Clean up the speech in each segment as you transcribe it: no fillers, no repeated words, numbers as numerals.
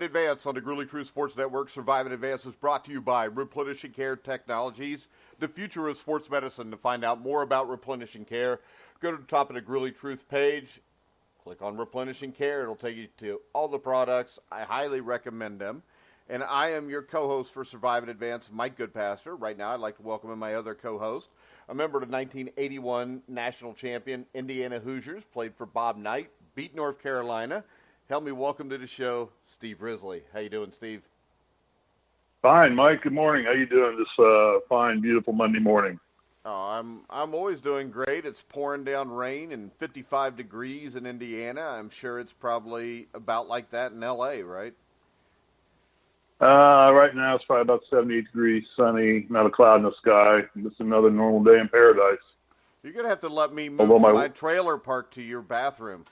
Advance on the Gruely Crew Sports Network. Survive and Advance is brought to you by Replenishing Care Technologies, the future of sports medicine. To find out more about Replenishing Care, go to the top of the Gruely Truth page, click on Replenishing Care. It'll take you to all the products. I highly recommend them. And I am your co-host for Survive and Advance, Mike Goodpaster. Right now, I'd like to welcome in my other co-host, a member of the 1981 national champion Indiana Hoosiers, played for Bob Knight, beat North Carolina. Help me welcome to the show, Steve Risley. How you doing, Steve? Fine, Mike. Good morning. How you doing this fine, beautiful Monday morning? Oh, I'm always doing great. It's pouring down rain and 55 degrees in Indiana. I'm sure it's probably about like that in L.A., right? Right now it's probably about 78 degrees, sunny, not a cloud in the sky. Just another normal day in paradise. You're going to have to let me move from my trailer park to your bathroom.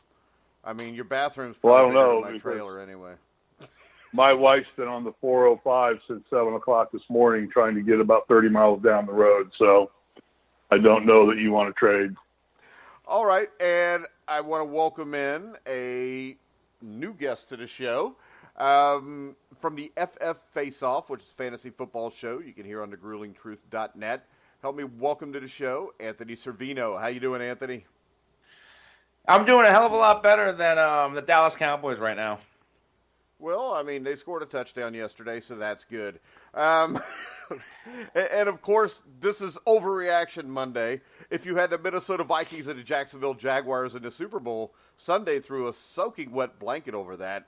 I mean, your bathroom's probably bigger than my trailer anyway. My wife's been on the 405 since 7 o'clock this morning trying to get about 30 miles down the road, so I don't know that you want to trade. All right, and I want to welcome in a new guest to the show from the FF Face-Off, which is a fantasy football show you can hear on thegruelingtruth.net. Help me welcome to the show, Anthony Cervino. How you doing, Anthony? I'm doing a hell of a lot better than the Dallas Cowboys right now. Well, I mean, they scored a touchdown yesterday, so that's good. And, of course, this is Overreaction Monday. If you had the Minnesota Vikings and the Jacksonville Jaguars in the Super Bowl, Sunday threw a soaking wet blanket over that.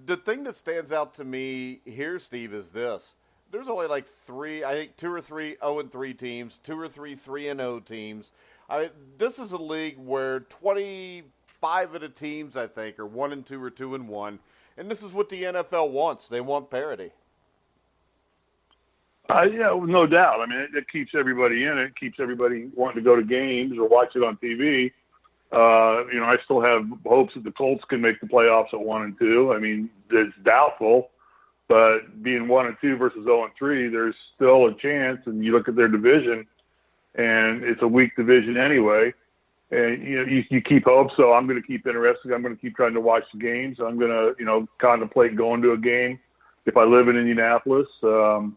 The thing that stands out to me here, Steve, is this. There's only like two or three 0-3 teams, 2 or 3 3-0 teams. This is a league where 25 of the teams, I think, are 1-2 or 2-1, and this is what the NFL wants. They want parity. Yeah, no doubt. I mean, it keeps everybody in it. It keeps everybody wanting to go to games or watch it on TV. I still have hopes that the Colts can make the playoffs at 1-2. I mean, it's doubtful, but being 1-2 versus 0-3, there's still a chance. And you look at their division, and it's a weak division anyway. And, you keep hope. So I'm going to keep interested. I'm going to keep trying to watch the games. I'm going to, contemplate going to a game if I live in Indianapolis. Yeah,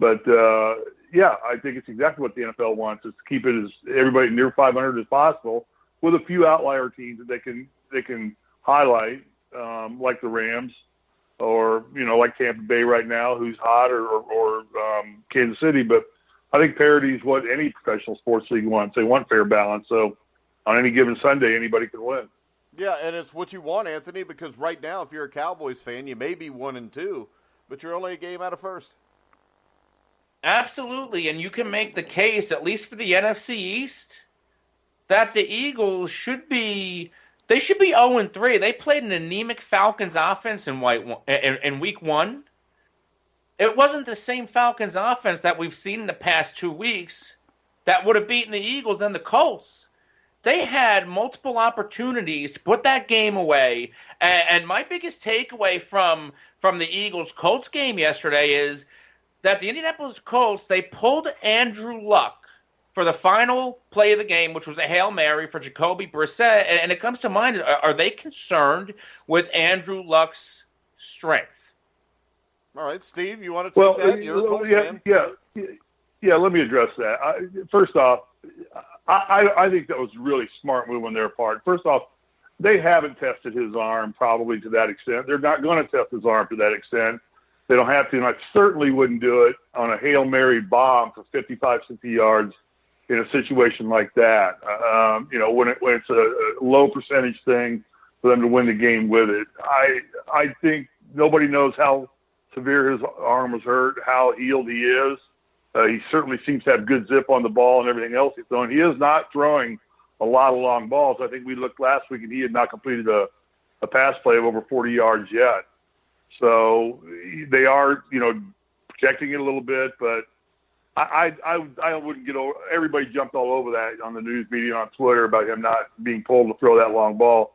I think it's exactly what the NFL wants, is to keep it as everybody near 500 as possible, with a few outlier teams that they can highlight, like the Rams or, like Tampa Bay right now, who's hot, or Kansas City. But I think parity is what any professional sports league wants. They want fair balance. So on any given Sunday, anybody can win. Yeah, and it's what you want, Anthony, because right now, if you're a Cowboys fan, you may be 1-2, but you're only a game out of first. Absolutely, and you can make the case, at least for the NFC East, that the Eagles should be 0-3. They played an anemic Falcons offense in week 1. It wasn't the same Falcons offense that we've seen in the past 2 weeks that would have beaten the Eagles and the Colts. They had multiple opportunities to put that game away. And my biggest takeaway from the Eagles-Colts game yesterday is that the Indianapolis Colts, they pulled Andrew Luck for the final play of the game, which was a Hail Mary for Jacoby Brissett. And it comes to mind, are they concerned with Andrew Luck's strength? All right, Steve, you want to take that? You're a Colts fan. Yeah, let me address that. First off, I think that was a really smart move on their part. First off, they haven't tested his arm probably to that extent. They're not going to test his arm to that extent. They don't have to, and I certainly wouldn't do it on a Hail Mary bomb for 55, 60 yards in a situation like that. When it's a low percentage thing for them to win the game with it. I think nobody knows how severe his arm was hurt, how healed he is. He certainly seems to have good zip on the ball and everything else he's throwing. He is not throwing a lot of long balls. I think we looked last week and he had not completed a pass play of over 40 yards yet. So they are, protecting it a little bit, but I wouldn't get over. Everybody jumped all over that on the news media on Twitter about him not being pulled to throw that long ball.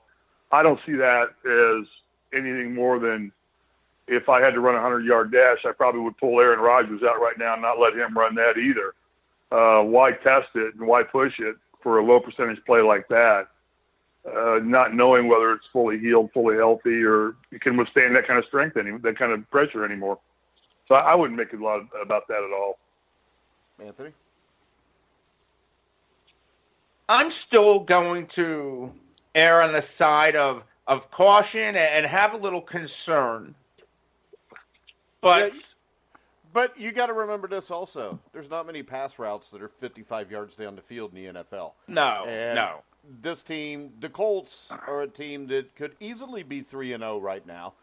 I don't see that as anything more than, if I had to run a 100-yard dash, I probably would pull Aaron Rodgers out right now and not let him run that either. Why test it and why push it for a low percentage play like that? not knowing whether it's fully healed, fully healthy, or it can withstand that kind of strength, that kind of pressure anymore. So I wouldn't make a lot about that at all. Anthony? I'm still going to err on the side of caution and have a little concern. But you got to remember this also. There's not many pass routes that are 55 yards down the field in the NFL. No. This team, the Colts, are a team that could easily be 3-0 right now.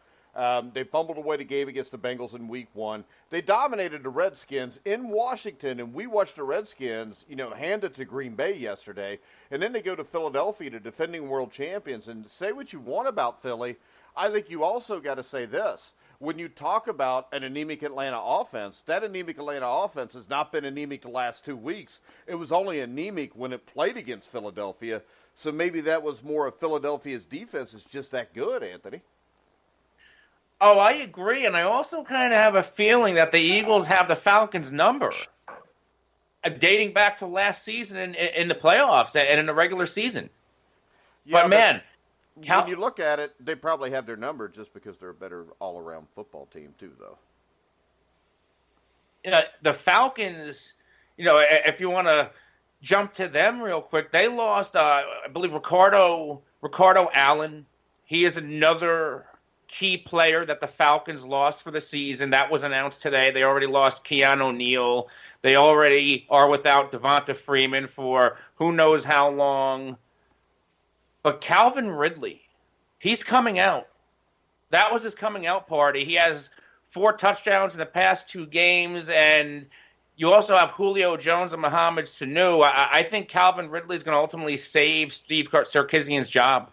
They fumbled away the game against the Bengals in Week 1. They dominated the Redskins in Washington, and we watched the Redskins, hand it to Green Bay yesterday. And then they go to Philadelphia, the defending world champions. And say what you want about Philly, I think you also got to say this. When you talk about an anemic Atlanta offense, that anemic Atlanta offense has not been anemic the last 2 weeks. It was only anemic when it played against Philadelphia. So maybe that was more of Philadelphia's defense is just that good, Anthony. Oh, I agree, and I also kind of have a feeling that the Eagles have the Falcons' number, dating back to last season in the playoffs and in the regular season. Yeah, but man, when you look at it, they probably have their number just because they're a better all-around football team too, though. The Falcons, if you want to jump to them real quick, they lost, I believe, Ricardo Allen. He is another key player that the Falcons lost for the season. That was announced today. They already lost Keanu O'Neal. They already are without Devonta Freeman for who knows how long. But Calvin Ridley, he's coming out. That was his coming out party. He has 4 touchdowns in the past 2 games, and you also have Julio Jones and Mohamed Sanu. I think Calvin Ridley is going to ultimately save Steve Sarkisian's job.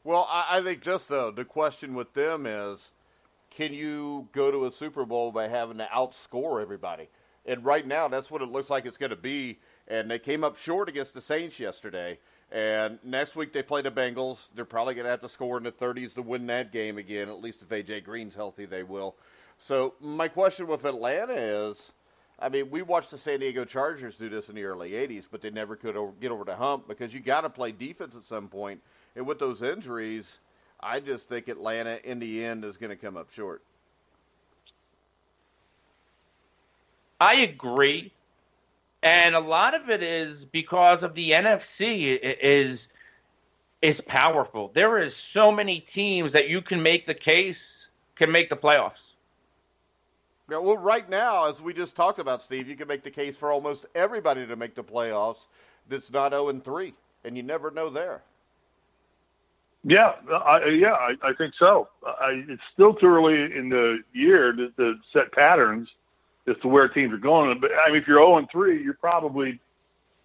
Well, I think this, though, the question with them is, can you go to a Super Bowl by having to outscore everybody? And right now, that's what it looks like it's going to be. And they came up short against the Saints yesterday. And next week they play the Bengals. They're probably going to have to score in the 30s to win that game again. At least if A.J. Green's healthy, they will. So my question with Atlanta is, we watched the San Diego Chargers do this in the early 80s, but they never could get over the hump because you got to play defense at some point. And with those injuries, I just think Atlanta, in the end, is going to come up short. I agree. And a lot of it is because of the NFC is powerful. There is so many teams that you can make the case can make the playoffs. Yeah, well, right now, as we just talked about, Steve, you can make the case for almost everybody to make the playoffs that's not 0-3, and you never know there. Yeah, I think so. It's still too early in the year to set patterns as to where teams are going. But if you're 0-3, you're probably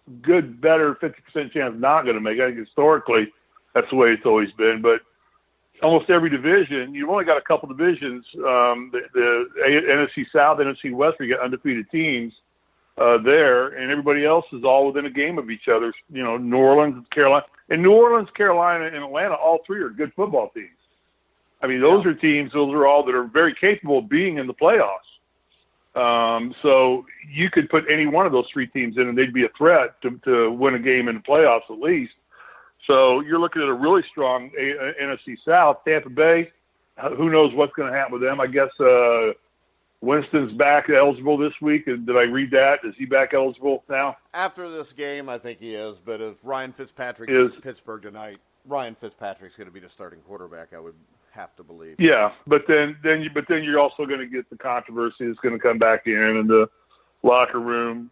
better 50% chance not going to make it. I think historically that's the way it's always been. But almost every division, you've only got a couple divisions. The NFC South, NFC West, where you got undefeated teams there, and everybody else is all within a game of each other. New Orleans, Carolina. And New Orleans, Carolina, and Atlanta, all 3 are good football teams. Those are teams, those are all that are very capable of being in the playoffs. So you could put any one of those 3 teams in, and they'd be a threat to win a game in the playoffs at least. So you're looking at a really strong NFC South. Tampa Bay, who knows what's going to happen with them. I guess Winston's back eligible this week. Did I read that? Is he back eligible now? After this game, I think he is. But if Ryan Fitzpatrick is Pittsburgh tonight, Ryan Fitzpatrick's going to be the starting quarterback, I would have to believe. Yeah, but then you're also going to get the controversy that's going to come back in, and the locker room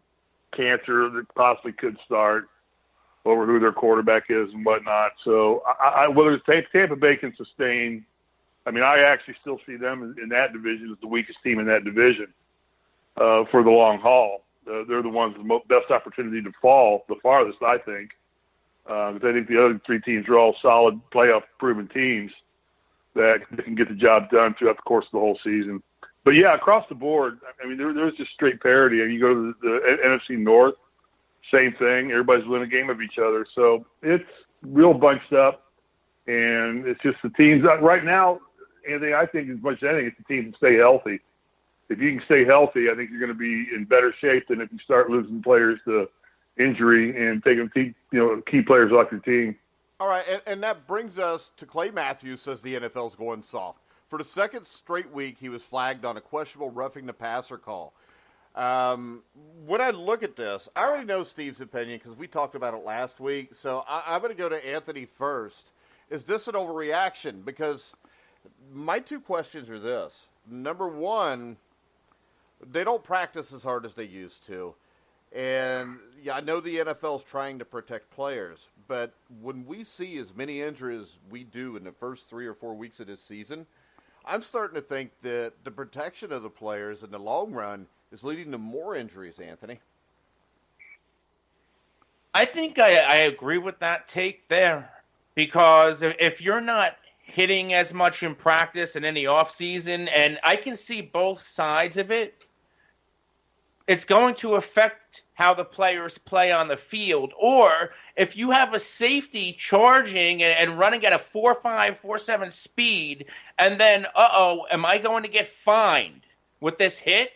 cancer that possibly could start over who their quarterback is and whatnot. So whether Tampa Bay can sustain. I actually still see them in that division as the weakest team in that division for the long haul. They're the ones with the best opportunity to fall the farthest, I think. Because I think the other 3 teams are all solid playoff-proven teams that can get the job done throughout the course of the whole season. But, yeah, across the board, there's just straight parity. You go to the NFC North, same thing. Everybody's within a game of each other. So it's real bunched up, and it's just the teams. Right now, Anthony, I think as much as anything, it's the team to stay healthy. If you can stay healthy, I think you're going to be in better shape than if you start losing players to injury and taking key players off your team. All right, and that brings us to Clay Matthews says the NFL's going soft. For the second straight week, he was flagged on a questionable roughing the passer call. When I look at this, I already know Steve's opinion because we talked about it last week. So I'm going to go to Anthony first. Is this an overreaction? Because my two questions are this. Number one, they don't practice as hard as they used to. And, yeah, I know the NFL is trying to protect players. But when we see as many injuries as we do in the first 3 or 4 weeks of this season, I'm starting to think that the protection of the players in the long run is leading to more injuries, Anthony. I think I agree with that take there, because if you're not hitting as much in practice and in the offseason, and I can see both sides of it, it's going to affect how the players play on the field. Or if you have a safety charging and running at a 4.5, 4.7 speed, and then, am I going to get fined with this hit?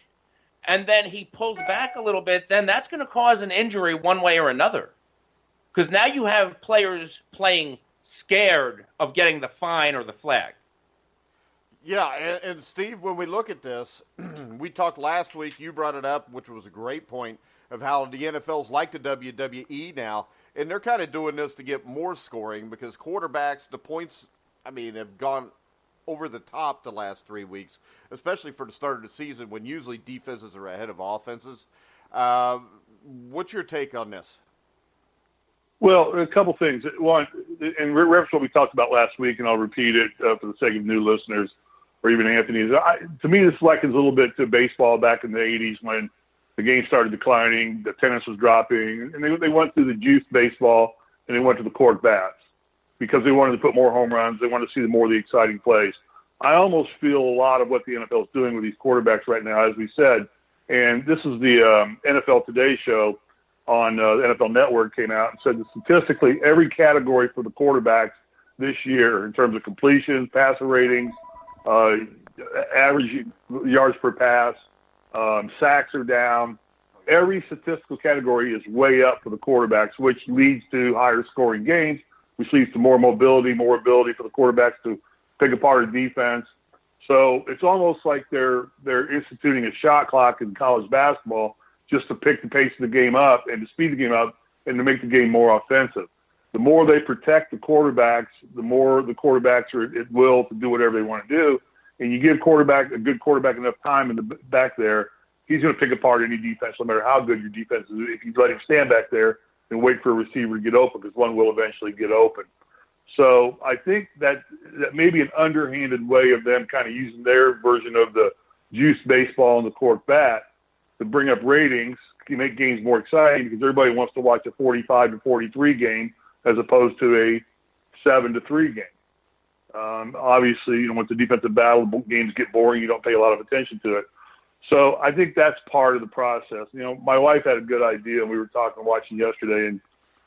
And then he pulls back a little bit, then that's going to cause an injury one way or another. Because now you have players playing scared of getting the fine or the flag. Yeah, and Steve, when we look at this, we talked last week, you brought it up, which was a great point, of how the NFL's like the WWE now, and they're kind of doing this to get more scoring because quarterbacks, the points, have gone over the top the last 3 weeks, especially for the start of the season when usually defenses are ahead of offenses. What's your take on this? Well, a couple things. One, in reference to what we talked about last week, and I'll repeat it for the sake of new listeners, or even Anthony's. To me, this likens a little bit to baseball back in the 80s when the game started declining, the attendance was dropping, and they went through the juice baseball, and they went to the cork bats because they wanted to put more home runs. They wanted to see more of the exciting plays. I almost feel a lot of what the NFL is doing with these quarterbacks right now, as we said. And this is the NFL Today show on the NFL Network came out and said that statistically every category for the quarterbacks this year in terms of completions, passer ratings, average yards per pass, sacks are down. Every statistical category is way up for the quarterbacks, which leads to higher scoring games, which leads to more mobility, more ability for the quarterbacks to pick apart a defense. So it's almost like they're instituting a shot clock in college basketball just to pick the pace of the game up and to speed the game up and to make the game more offensive. The more they protect the quarterbacks, the more the quarterbacks are at will to do whatever they want to do. And you give a good quarterback enough time in the back there, he's going to pick apart any defense, no matter how good your defense is. If you let him stand back there and wait for a receiver to get open, because one will eventually get open. So I think that may be an underhanded way of them kind of using their version of the juice baseball and the cork bat to bring up ratings, to make games more exciting, because everybody wants to watch a 45-43 game as opposed to a 7-3 game. Obviously, once the defensive battle games get boring, you don't pay a lot of attention to it. So I think that's part of the process. My wife had a good idea, and we were watching yesterday, and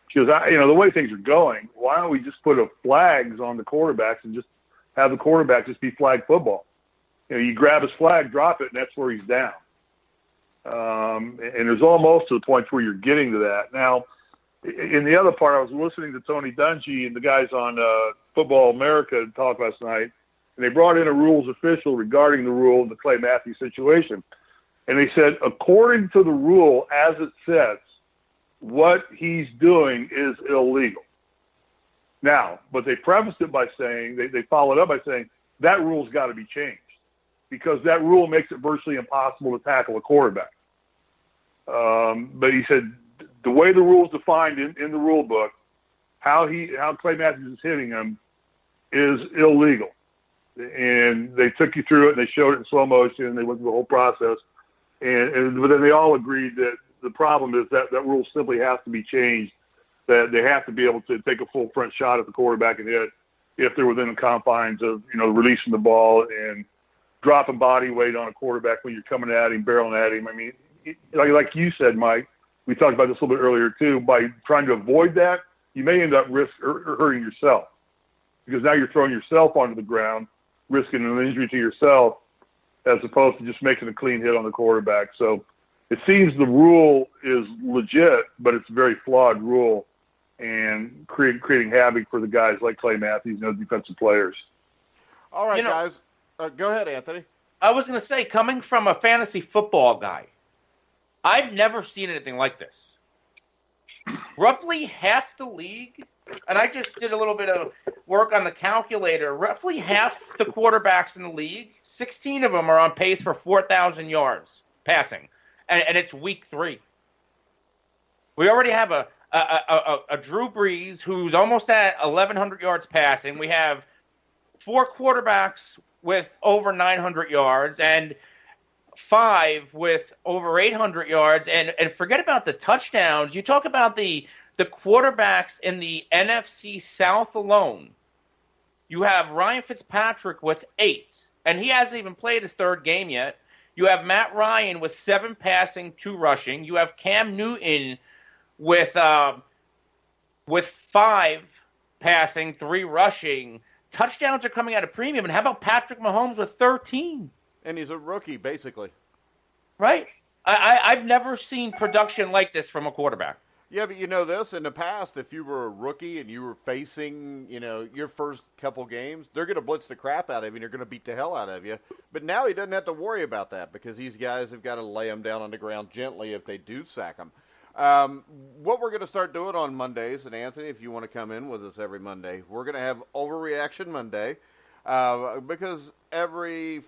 she goes, the way things are going, why don't we just put flags on the quarterbacks and just have the quarterback just be flag football? You grab his flag, drop it, and that's where he's down. And there's almost to the point where you're getting to that. Now, in the other part, I was listening to Tony Dungy and the guys on Football America talk last night, and they brought in a rules official regarding the rule in the Clay Matthews situation. And they said, according to the rule as it sets, what he's doing is illegal. Now, but they prefaced it by saying, they followed up by saying, that rule's got to be changed because that rule makes it virtually impossible to tackle a quarterback. But he said, the way the rule is defined in the rule book, how Clay Matthews is hitting him is illegal. And they took you through it, and they showed it in slow motion, and they went through the whole process. But then they all agreed that the problem is that rule simply has to be changed, that they have to be able to take a full front shot at the quarterback and hit if they're within the confines of, releasing the ball and dropping body weight on a quarterback when you're coming at him, barreling at him. I mean, like you said, Mike, we talked about this a little bit earlier too, by trying to avoid that, you may end up hurting yourself because now you're throwing yourself onto the ground, risking an injury to yourself as opposed to just making a clean hit on the quarterback. So it seems the rule is legit, but it's a very flawed rule. and creating havoc for the guys like Clay Matthews and those defensive players. All right, guys. Go ahead, Anthony. I was going to say, coming from a fantasy football guy, I've never seen anything like this. Roughly half the league, and I just did a little bit of work on the calculator, roughly half the quarterbacks in the league, 16 of them are on pace for 4,000 yards passing, and it's week 3. We already have a Drew Brees who's almost at 1,100 yards passing. We have 4 quarterbacks with over 900 yards and 5 with over 800 yards. And forget about the touchdowns. You talk about the quarterbacks in the NFC South alone. You have Ryan Fitzpatrick with 8, and he hasn't even played his 3rd game yet. You have Matt Ryan with 7 passing, 2 rushing. You have Cam Newton with 5 passing, 3 rushing. Touchdowns are coming at a premium. And how about Patrick Mahomes with 13? And he's a rookie, basically. Right. I've never seen production like this from a quarterback. Yeah, but you know this, in the past, if you were a rookie and you were facing, your first couple games, they're going to blitz the crap out of you and they're going to beat the hell out of you. But now he doesn't have to worry about that because these guys have got to lay him down on the ground gently if they do sack him. What we're going to start doing on Mondays, and Anthony, if you want to come in with us every Monday, we're going to have Overreaction Monday because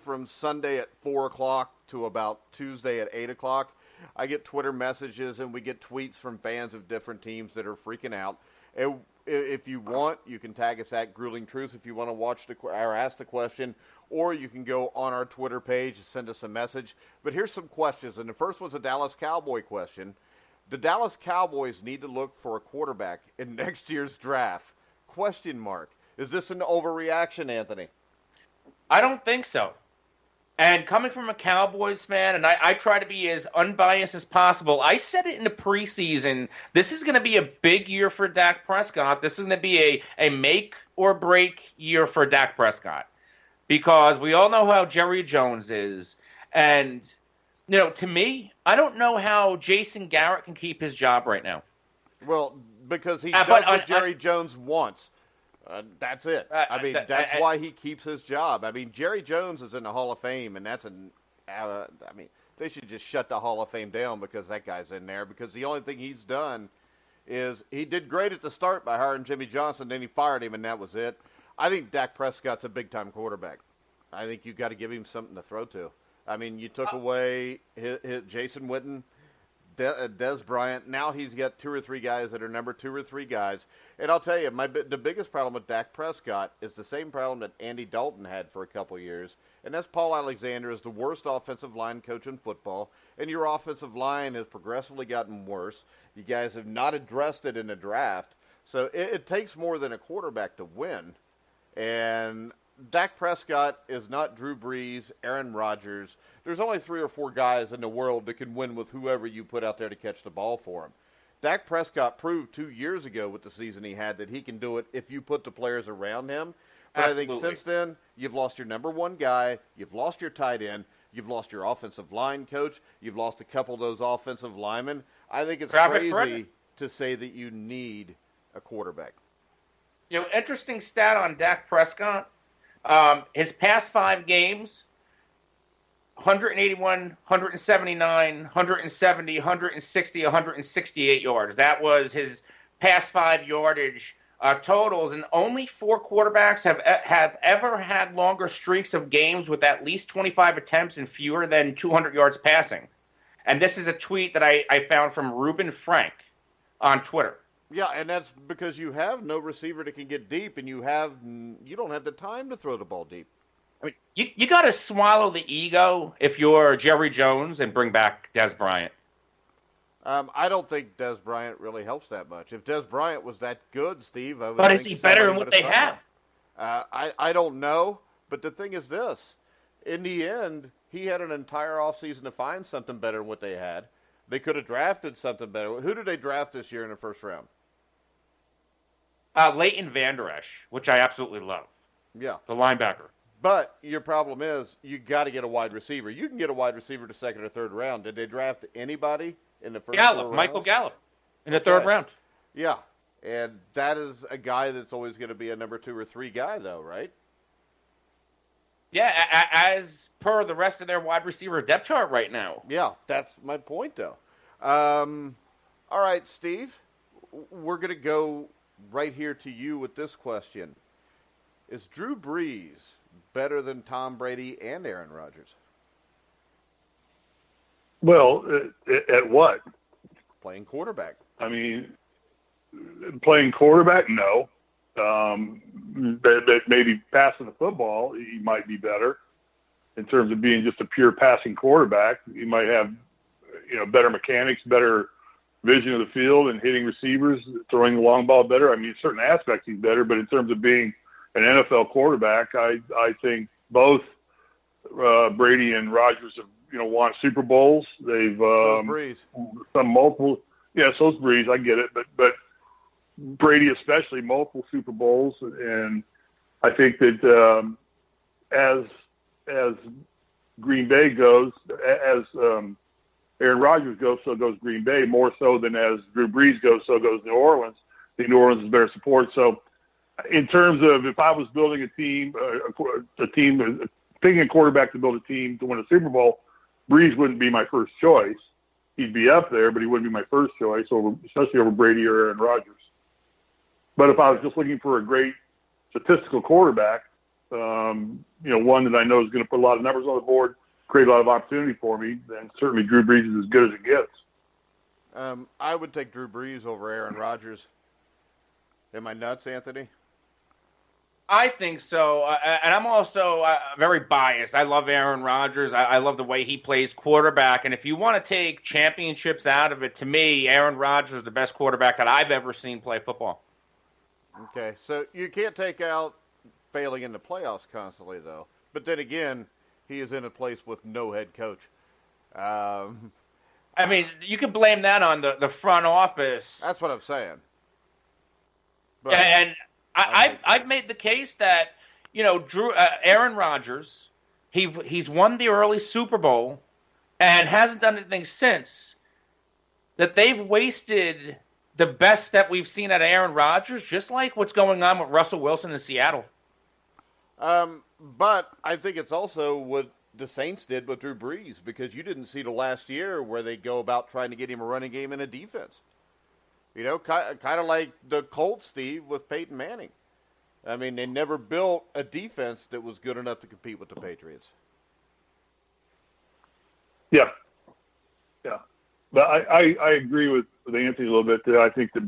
from Sunday at 4 o'clock to about Tuesday at 8 o'clock, I get Twitter messages and we get tweets from fans of different teams that are freaking out. And if you want, you can tag us at Grueling Truth if you want to watch or ask the question, or you can go on our Twitter page and send us a message. But here's some questions, and the first one's a Dallas Cowboy question. The Dallas Cowboys need to look for a quarterback in next year's draft? ? Is this an overreaction, Anthony? I don't think so. And coming from a Cowboys fan, and I try to be as unbiased as possible, I said it in the preseason, this is going to be a big year for Dak Prescott. This is going to be a make-or-break year for Dak Prescott. Because we all know how Jerry Jones is. And, to me, I don't know how Jason Garrett can keep his job right now. Well, because he does what Jerry Jones wants. That's it. That's why he keeps his job. Jerry Jones is in the Hall of Fame, and they should just shut the Hall of Fame down because that guy's in there. Because the only thing he's done is he did great at the start by hiring Jimmy Johnson, then he fired him, and that was it. I think Dak Prescott's a big-time quarterback. I think you've got to give him something to throw to. You took away his Jason Witten, Des Bryant. Now he's got 2 or 3 guys that are number 2 or 3 guys. And I'll tell you, the biggest problem with Dak Prescott is the same problem that Andy Dalton had for a couple years, and that's Paul Alexander is the worst offensive line coach in football, and your offensive line has progressively gotten worse. You guys have not addressed it in the draft, so it takes more than a quarterback to win. And Dak Prescott is not Drew Brees, Aaron Rodgers. There's only 3 or 4 guys in the world that can win with whoever you put out there to catch the ball for him. Dak Prescott proved 2 years ago with the season he had that he can do it if you put the players around him. But absolutely. I think since then, you've lost your number 1 guy, you've lost your tight end, you've lost your offensive line coach, you've lost a couple of those offensive linemen. I think it's crazy to say that you need a quarterback. Interesting stat on Dak Prescott. His past 5 games, 181, 179, 170, 160, 168 yards. That was his past 5 yardage totals, and only 4 quarterbacks have ever had longer streaks of games with at least 25 attempts and fewer than 200 yards passing. And this is a tweet that I found from Reuben Frank on Twitter. Yeah, and that's because you have no receiver that can get deep, and you don't have the time to throw the ball deep. You got to swallow the ego if you're Jerry Jones and bring back Des Bryant. I don't think Des Bryant really helps that much. If Des Bryant was that good, Steve, I would. But is he better than what they have? I don't know, but the thing is this: in the end, he had an entire offseason to find something better than what they had. They could have drafted something better. Who did they draft this year in the first round? Leighton Vander Esch, which I absolutely love. Yeah, the linebacker. But your problem is you got to get a wide receiver. You can get a wide receiver to 2nd or 3rd round. Did they draft anybody in the first Michael Gallup in the 3rd round. Yeah. And that is a guy that's always going to be a number 2 or 3 guy, though, right? Yeah, as per the rest of their wide receiver depth chart right now. Yeah, that's my point, though. All right, Steve, we're going to go right here to you with this question. Is Drew Brees better than Tom Brady and Aaron Rodgers? Well, at what? Playing quarterback. I mean, playing quarterback, no. But maybe passing the football, he might be better in terms of being just a pure passing quarterback. He might have, better mechanics, better vision of the field and hitting receivers, throwing the long ball better. I mean, in certain aspects he's better, but in terms of being an NFL quarterback, I think both Brady and Rodgers have, won Super Bowls. They've Brees. Some multiple. Yeah, so's Brees. I get it, but Brady especially multiple Super Bowls, and I think that as Green Bay goes, as Aaron Rodgers goes, so goes Green Bay, more so than as Drew Brees goes, so goes New Orleans. I think New Orleans is better support. So in terms of if I was building a team, picking a quarterback to build a team to win a Super Bowl, Brees wouldn't be my first choice. He'd be up there, but he wouldn't be my first choice, especially over Brady or Aaron Rodgers. But if I was just looking for a great statistical quarterback, one that I know is going to put a lot of numbers on the board, create a lot of opportunity for me, then certainly Drew Brees is as good as it gets. I would take Drew Brees over Aaron Rodgers. Am I nuts, Anthony? I think so, and I'm also very biased. I love Aaron Rodgers. I love the way he plays quarterback, and if you want to take championships out of it, to me, Aaron Rodgers is the best quarterback that I've ever seen play football. Okay, so you can't take out failing in the playoffs constantly, though. But then again, he is in a place with no head coach. I mean, you can blame that on the front office. That's what I'm saying. But and I've made the case that, Aaron Rodgers, he's won the early Super Bowl and hasn't done anything since. That they've wasted the best that we've seen out of Aaron Rodgers, just like what's going on with Russell Wilson in Seattle. But I think it's also what the Saints did with Drew Brees, because you didn't see the last year where they go about trying to get him a running game and a defense. Kind of like the Colts, Steve, with Peyton Manning. I mean, they never built a defense that was good enough to compete with the Patriots. Yeah. But I agree with Anthony a little bit there. I think that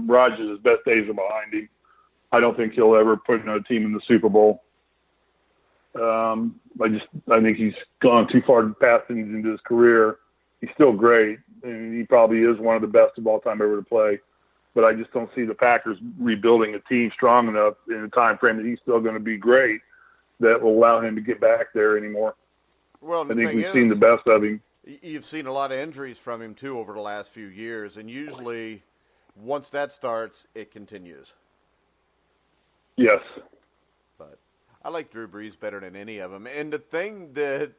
Rodgers' best days are behind him. I don't think he'll ever put another team in the Super Bowl. I think he's gone too far past into his career. He's still great, and he probably is one of the best of all time ever to play. But I just don't see the Packers rebuilding a team strong enough in a time frame that he's still going to be great that will allow him to get back there anymore. Well, I think we've seen the best of him. You've seen a lot of injuries from him, too, over the last few years. And usually, once that starts, it continues. Yes. But I like Drew Brees better than any of them. And the thing that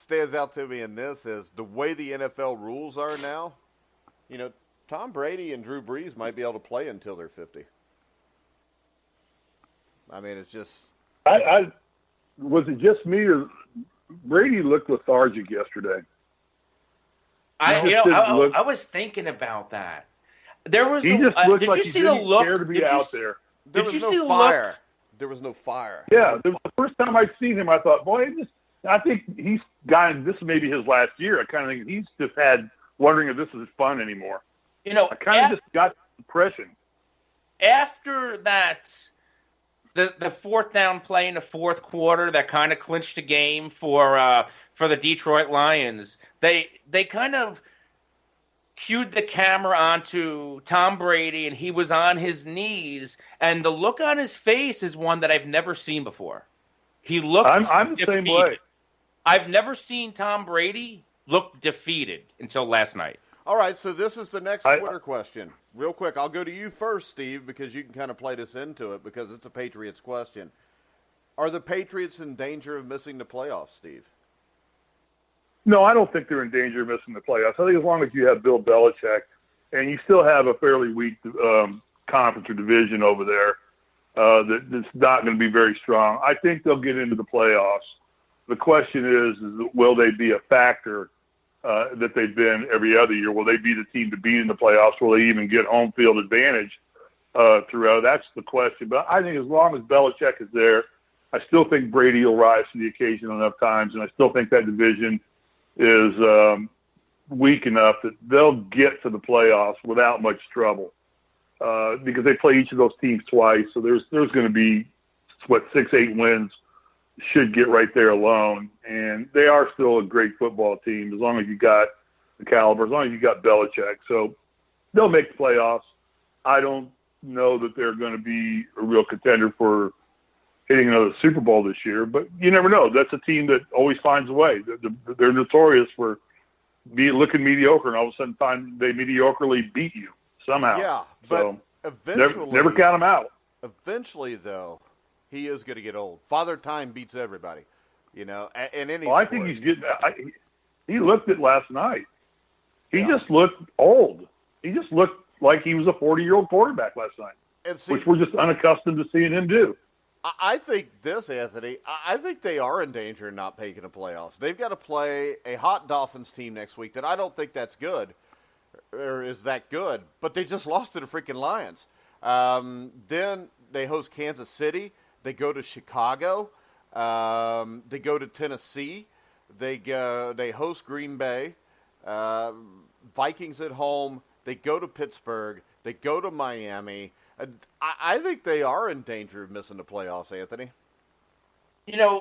stands out to me in this is the way the NFL rules are now. Tom Brady and Drew Brees might be able to play until they're 50. I mean, it's just... Was it just me, or Brady looked lethargic yesterday? I was thinking about that. There was he just looked did like you he see the didn't look? care to be out there. There was no fire. There was no fire. Yeah, the first time I'd seen him, I thought, boy, I think he's gotten, this may be his last year. I kind of think he's just had wondering if this is fun anymore. I kind of just got the impression. After that, the fourth down play in the fourth quarter that kind of clinched the game for the Detroit Lions, they kind of cued the camera onto Tom Brady, and he was on his knees, and the look on his face is one that I've never seen before. He looked I'm the defeated. same way. I've never seen Tom Brady look defeated until last night. All right, so this is the next Twitter question. Real quick, I'll go to you first, Steve, because you can kind of play this into it, because it's a Patriots question. Are the Patriots in danger of missing the playoffs, Steve? No, I don't think they're in danger of missing the playoffs. I think as long as you have Bill Belichick and you still have a fairly weak conference or division over there that's not going to be very strong. I think they'll get into the playoffs. The question is will they be a factor that they've been every other year? Will they be the team to beat in the playoffs? Will they even get home field advantage throughout? That's the question. But I think as long as Belichick is there, I still think Brady will rise to the occasion enough times, and I still think that division is weak enough that they'll get to the playoffs without much trouble because they play each of those teams twice. So there's going to be, 6-8 wins should get right there alone. And they are still a great football team as long as you got the caliber, as long as you got Belichick. So they'll make the playoffs. I don't know that they're going to be a real contender for hitting another Super Bowl this year, but you never know. That's a team that always finds a way. They're notorious for looking mediocre, and all of a sudden they mediocrely beat you somehow. Yeah, but so eventually, never count them out. Eventually, though, he is going to get old. Father Time beats everybody, in any Well, I sport. think he's getting. He looked it last night. He Yeah. just looked old. He just looked like he was a 40-year-old quarterback last night, And see, which we're just unaccustomed to seeing him do. I think this, Anthony, I think they are in danger of not making the playoffs. They've got to play a hot Dolphins team next week that I don't think that's good, or is that good, but they just lost to the freaking Lions. Then they host Kansas City. They go to Chicago. They go to Tennessee. They host Green Bay. Vikings at home. They go to Pittsburgh. They go to Miami. I think they are in danger of missing the playoffs, Anthony.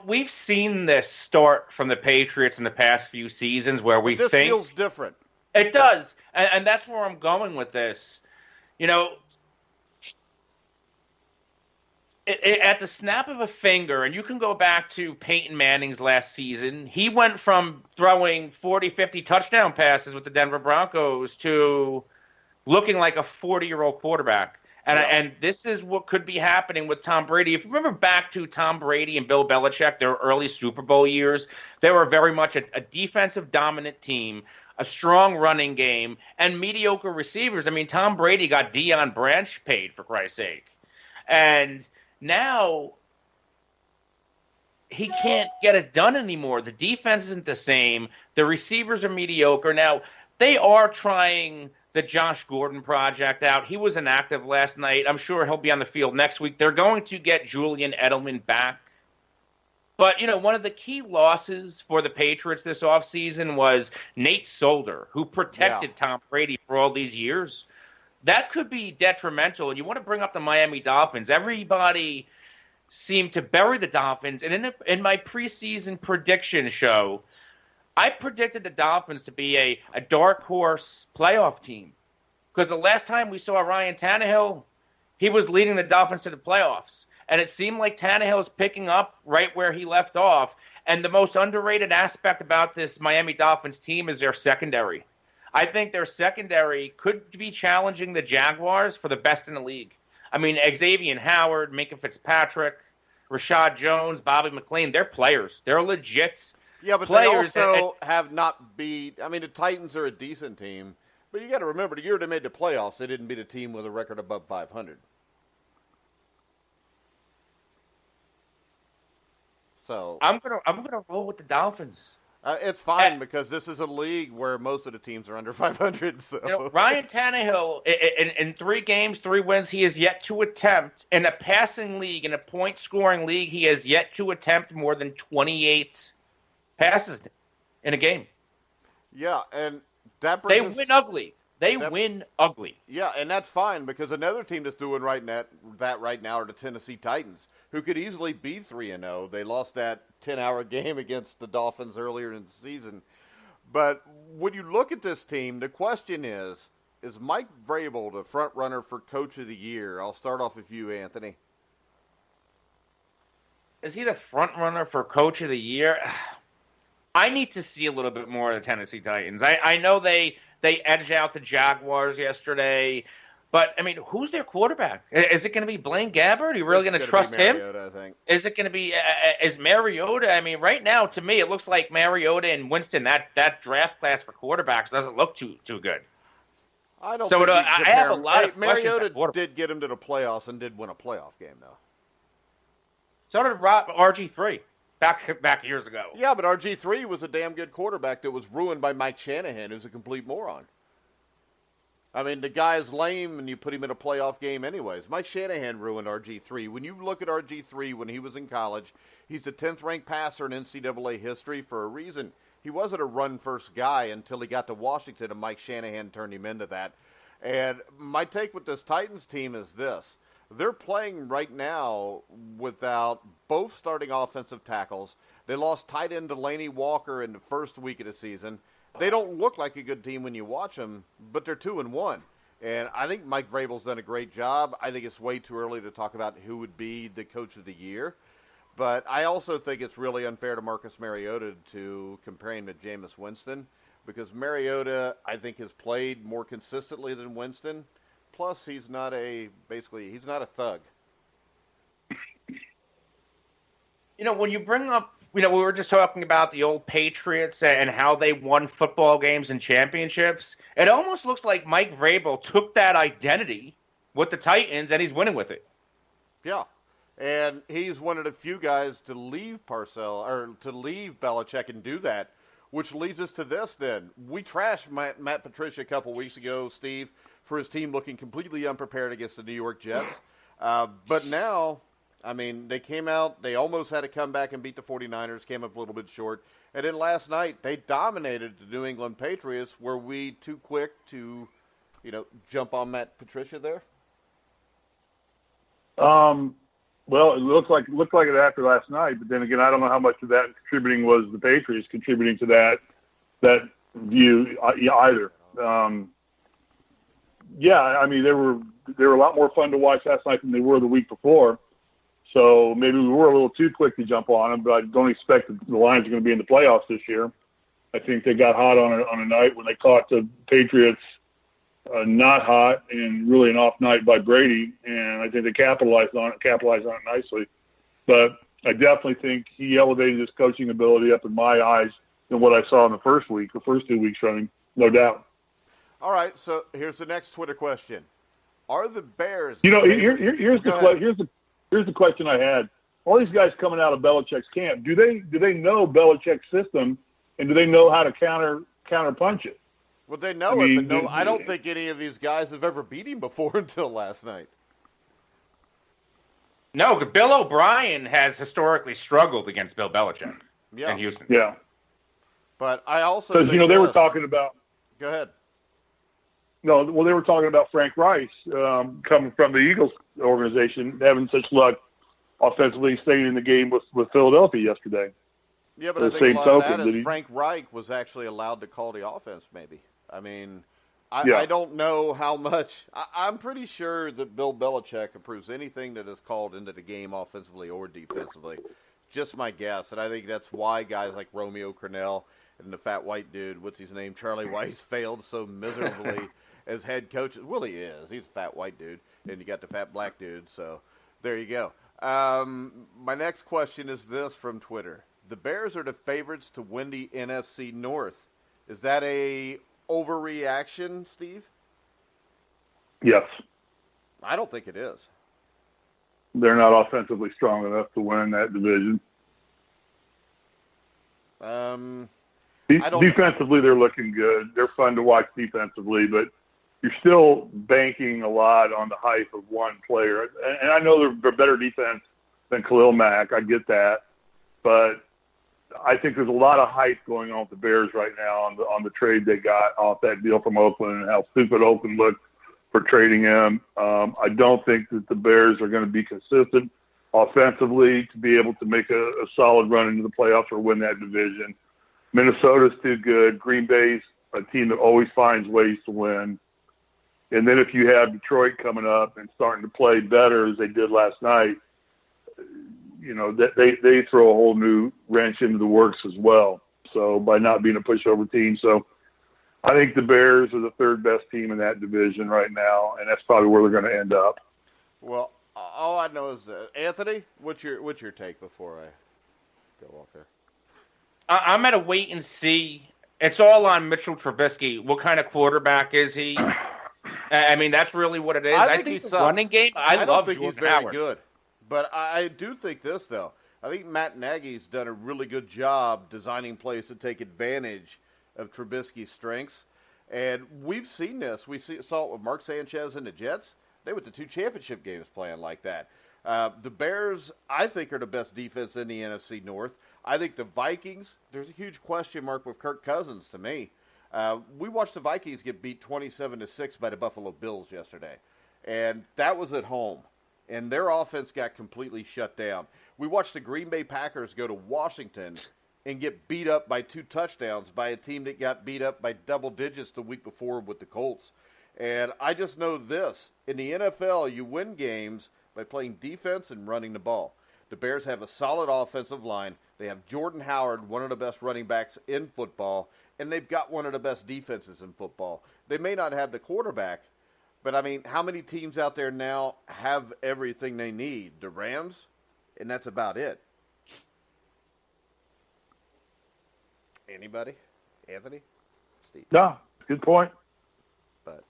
We've seen this start from the Patriots in the past few seasons where we This think feels different. It does, and that's where I'm going with this. At the snap of a finger, and you can go back to Peyton Manning's last season, he went from throwing 40, 50 touchdown passes with the Denver Broncos to looking like a 40-year-old quarterback. And this is what could be happening with Tom Brady. If you remember back to Tom Brady and Bill Belichick, their early Super Bowl years, they were very much a defensive dominant team, a strong running game, and mediocre receivers. I mean, Tom Brady got Deion Branch paid, for Christ's sake. And now he can't get it done anymore. The defense isn't the same. The receivers are mediocre. Now, they are trying the Josh Gordon project out. He was inactive last night. I'm sure he'll be on the field next week. They're going to get Julian Edelman back. But, one of the key losses for the Patriots this offseason was Nate Solder, who protected Tom Brady for all these years. That could be detrimental. And you want to bring up the Miami Dolphins. Everybody seemed to bury the Dolphins. And in my preseason prediction show, I predicted the Dolphins to be a dark horse playoff team. Because the last time we saw Ryan Tannehill, he was leading the Dolphins to the playoffs. And it seemed like Tannehill is picking up right where he left off. And the most underrated aspect about this Miami Dolphins team is their secondary. I think their secondary could be challenging the Jaguars for the best in the league. I mean, Xavier Howard, Minka Fitzpatrick, Rashad Jones, Bobby McLean, they're players. They're legit but players. They also have not beat. I mean, the Titans are a decent team, but you got to remember the year they made the playoffs, they didn't beat a team with a record above 500. So I'm gonna roll with the Dolphins. It's fine because this is a league where most of the teams are under 500. So Ryan Tannehill, in 3 games, 3 wins, he has yet to attempt, in a passing league, in a point-scoring league, he has yet to attempt more than 28 passes in a game. Yeah, and that they brings win ugly. They win ugly. Yeah, and that's fine because another team that's doing that right now are the Tennessee Titans, who could easily be 3-0. They lost that 10-hour game against the Dolphins earlier in the season. But when you look at this team, the question is Mike Vrabel the front runner for Coach of the Year? I'll start off with you, Anthony. Is he the front runner for Coach of the Year? I need to see a little bit more of the Tennessee Titans. I know they edged out the Jaguars yesterday. But, I mean, who's their quarterback? Is it going to be Blaine Gabbert? Are you really going to trust him? I think. Is it going to be is Mariota? I mean, right now, to me, it looks like Mariota and Winston, that draft class for quarterbacks doesn't look too good. I don't So think I have a lot of questions. Mariota did get him to the playoffs and did win a playoff game, though. So did RG3 back years ago. Yeah, but RG3 was a damn good quarterback that was ruined by Mike Shanahan, who's a complete moron. I mean, the guy is lame, and you put him in a playoff game anyways. Mike Shanahan ruined RG3. When you look at RG3 when he was in college, he's the 10th-ranked passer in NCAA history for a reason. He wasn't a run-first guy until he got to Washington, and Mike Shanahan turned him into that. And my take with this Titans team is this. They're playing right now without both starting offensive tackles. They lost tight end Delaney Walker in the first week of the season. They don't look like a good team when you watch them, but they're 2-1. And I think Mike Vrabel's done a great job. I think it's way too early to talk about who would be the coach of the year. But I also think it's really unfair to Marcus Mariota to compare him to Jameis Winston, because Mariota, I think, has played more consistently than Winston. Plus, he's not a thug. When you bring up, we were just talking about the old Patriots and how they won football games and championships. It almost looks like Mike Vrabel took that identity with the Titans and he's winning with it. Yeah. And he's one of the few guys to leave Belichick and do that, which leads us to this then. We trashed Matt Patricia a couple weeks ago, Steve, for his team looking completely unprepared against the New York Jets. But now, I mean, they came out, they almost had to come back and beat the 49ers, came up a little bit short. And then last night, they dominated the New England Patriots. Were we too quick to, jump on Matt Patricia there? Well, it looked like it after last night, but then again, I don't know how much of that contributing was the Patriots contributing to that view either. Yeah, I mean, they were a lot more fun to watch last night than they were the week before. So maybe we were a little too quick to jump on them, but I don't expect that the Lions are going to be in the playoffs this year. I think they got hot on a night when they caught the Patriots not hot and really an off night by Brady, and I think they capitalized on it nicely. But I definitely think he elevated his coaching ability up in my eyes than what I saw in the first 2 weeks running, no doubt. All right, so here's the next Twitter question: are the Bears? Here's the question I had. All these guys coming out of Belichick's camp, do they know Belichick's system, and do they know how to counter punch it? Well, they know it, but no, I don't think any of these guys have ever beat him before until last night. No, Bill O'Brien has historically struggled against Bill Belichick in Houston. Yeah. But I also think they were talking about. Go ahead. No, well, they were talking about Frank Rice coming from the Eagles organization, having such luck offensively, staying in the game with Philadelphia yesterday. Yeah, but I think a lot of that is Frank Reich was actually allowed to call the offense, maybe. I mean, I don't know how much. I'm pretty sure that Bill Belichick approves anything that is called into the game offensively or defensively. Just my guess. And I think that's why guys like Romeo Crennel and the fat white dude, what's his name, Charlie Weiss, failed so miserably as head coaches. Well, he is. He's a fat white dude. And you got the fat black dude. So there you go. My next question is this from Twitter. The Bears are the favorites to win the NFC North. Is that a overreaction, Steve? Yes. I don't think it is. They're not offensively strong enough to win that division. Defensively, they're looking good. They're fun to watch defensively, but you're still banking a lot on the hype of one player. And I know they're better defense than Khalil Mack. I get that. But I think there's a lot of hype going on with the Bears right now on the trade they got off that deal from Oakland and how stupid Oakland looked for trading him. I don't think that the Bears are going to be consistent offensively to be able to make a solid run into the playoffs or win that division. Minnesota's too good. Green Bay's a team that always finds ways to win. And then if you have Detroit coming up and starting to play better as they did last night, they throw a whole new wrench into the works as well. So by not being a pushover team. So I think the Bears are the third best team in that division right now, and that's probably where they're going to end up. Well, all I know is Anthony, what's your take before I go off here? I'm at a wait and see. It's all on Mitchell Trubisky. What kind of quarterback is he? I mean, that's really what it is. I think the he sucks. running game, I don't love think Jordan he's very Howard. good. But I do think this, though. I think Matt Nagy's done a really good job designing plays to take advantage of Trubisky's strengths. And we've seen this. Saw it with Mark Sanchez and the Jets. They went to 2 championship games playing like that. The Bears, I think, are the best defense in the NFC North. I think the Vikings, there's a huge question mark with Kirk Cousins to me. We watched the Vikings get beat 27-6 by the Buffalo Bills yesterday. And that was at home. And their offense got completely shut down. We watched the Green Bay Packers go to Washington and get beat up by 2 touchdowns by a team that got beat up by double digits the week before with the Colts. And I just know this. In the NFL, you win games by playing defense and running the ball. The Bears have a solid offensive line. They have Jordan Howard, one of the best running backs in football, and they've got one of the best defenses in football. They may not have the quarterback, but, I mean, how many teams out there now have everything they need? The Rams, and that's about it. Anybody? Anthony? Steve? No, good point. But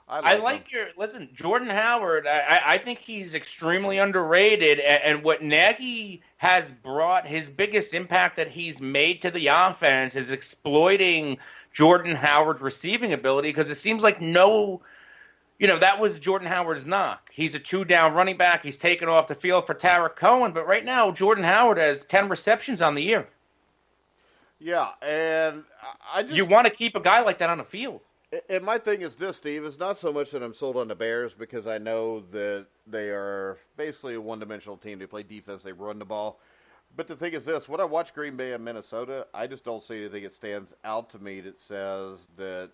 I like listen, Jordan Howard, I think he's extremely underrated. And what Nagy has brought, his biggest impact that he's made to the offense is exploiting Jordan Howard's receiving ability, because it seems like that was Jordan Howard's knock. He's a 2-down running back. He's taken off the field for Tarek Cohen. But right now, Jordan Howard has 10 receptions on the year. Yeah, and you want to keep a guy like that on the field. And my thing is this, Steve, it's not so much that I'm sold on the Bears, because I know that they are basically a one-dimensional team. They play defense, they run the ball. But the thing is this, when I watch Green Bay and Minnesota, I just don't see anything that stands out to me that says that,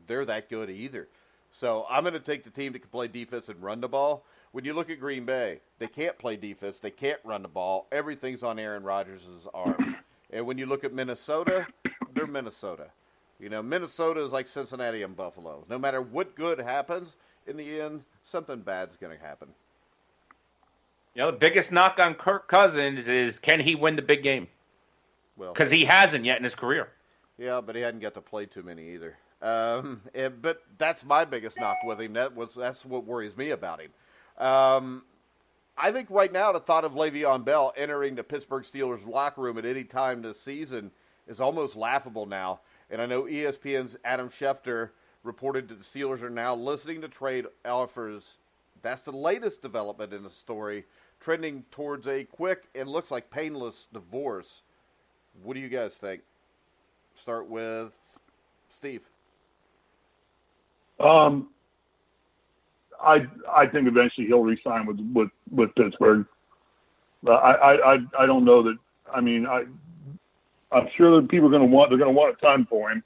they're that good either. So I'm going to take the team that can play defense and run the ball. When you look at Green Bay, they can't play defense, they can't run the ball. Everything's on Aaron Rodgers' arm. And when you look at Minnesota, they're Minnesota. Minnesota is like Cincinnati and Buffalo. No matter what good happens, in the end, something bad's going to happen. The biggest knock on Kirk Cousins is, can he win the big game? Well, because he hasn't yet in his career. Yeah, but he hadn't got to play too many either. But that's my biggest knock with him. That's what worries me about him. I think right now the thought of Le'Veon Bell entering the Pittsburgh Steelers locker room at any time this season is almost laughable now. And I know ESPN's Adam Schefter reported that the Steelers are now listening to trade offers. That's the latest development in the story, trending towards a quick and looks like painless divorce. What do you guys think? Start with Steve. I think eventually he'll re-sign with Pittsburgh. I don't know that. I mean, I'm sure that people they're going to want a ton for him.